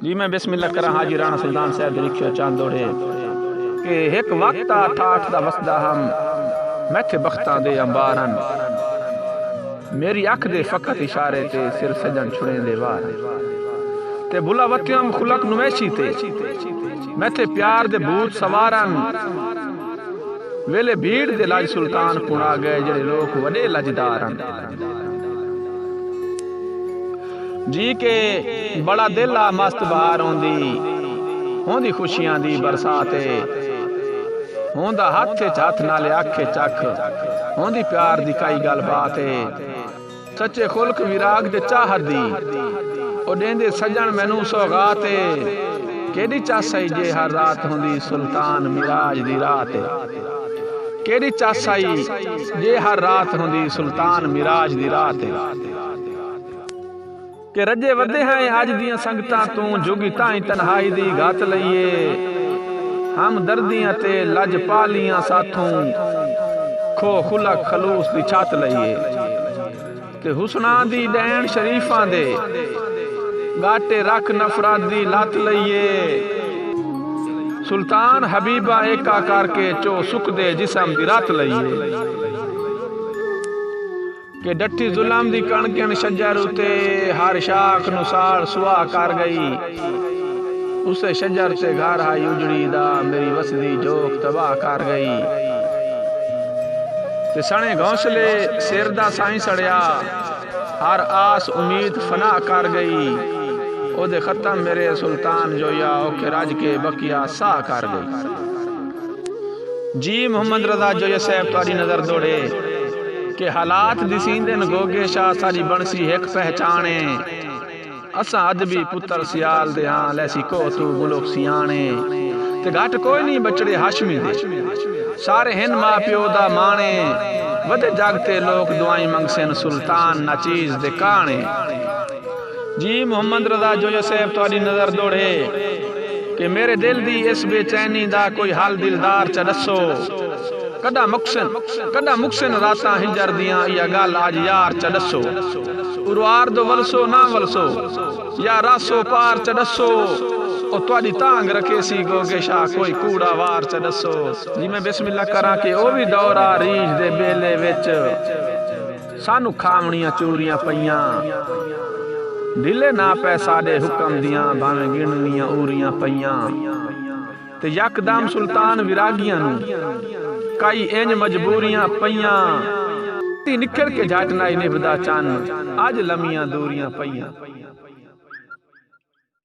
जी मैं बिस्मिल्लाह करा हाजी राणा सुल्तान साहब दे लिखियो चांदोड़े कि एक वक्त आ ठाठ दा वसदा हम मैथे बख्तां दे अंबारन मेरी अख दे फकत इशारे ते सिर सजन छुड़े दे वार ते बुला वत्यम खुलक नुमैशी ते मैथे प्यार दे भूत सवारन वेले भीड़ दे लाज सुल्तान पुणा गए जेड़े लोग वडे लजदारन जी के बड़ा दिल आ मस्त बहार होंदी खुशियां दी बरसात होंदा हाथ च हथ नाले आखे चख होंदी प्यार दी कई गल बात सच्चे खुल्क विराग दे चाहत दी ओ देंदे सजन मैनू सौगात केड़ी चासाई जे हर रात होंदी सुल्तान मिराज दी रात केड़ी चासाई जे हर रात होंदी सुल्तान मिराज दी रात के रजे वधे हैं अज दियां संगतां तू जुगी ताई तन्हाई दी गात लईए हम दर्दियां ते लज पालियां साथों खो खुलक खलूस दी छत लईए ते हुसना दी डैन शरीफां दे गाटे रख नफरत दी लत लईए सुल्तान हबीबा एका करके चो सुख दे जिसम दी रात लईए के डट्टी जुलम दी कणकन शजर उते हर शाख नुसार सुआ कर गई उसे शजर से घर आई उजड़ी दा मेरी वसदी जोक तबाह कर गई ते सने घोंसले सिर दा साई सड़िया हर आस उम्मीद फना कर गई ओदे खत्म मेरे सुल्तान जोया ओके राज के बकिया सा कर गई जी मोहम्मद रजा जोया साहब तारी नजर दौड़े के हालात दिसींदे न गोगे शाह सारी बनसी एक पहचाने असा अदबी पुत्र सियाल दे हां लैसी को तू मुलक सियाने ते घट कोई नहीं बचड़े हाशमी दे सारे हिन मां प्यो दा माने वदे जागते लोग दुआई मंगसन सुल्तान ना चीज दे काने जी मोहम्मद रजा जोया साहब तारी नजर दौड़े कि मेरे दिल दी इस बेचैनी दा कोई हाल दिलदार च दसो कदा मुक्सन रातां हिंजर दियां या गल आज यार च दसो उरवार दो वलसो ना वलसो या रासो पार च दसो ओ तुहाडी तांग रखे सी गोगे शाह कोई कूड़ा वार च दसो जी मैं बिस्मिल्लाह करा के ओ भी दौर आ रीछ दे बेले विच सानू खावणियां चूरियां पईयां दिले ना पै साडे हुक्म दियां भावें गिणनियां उरियां पईयां ते यकदम सुल्तान विरागियां नू कई इंज मजबूरियां पईयां निखर के जाट नाई निभदा चन अज लमियां दूरियां पईयां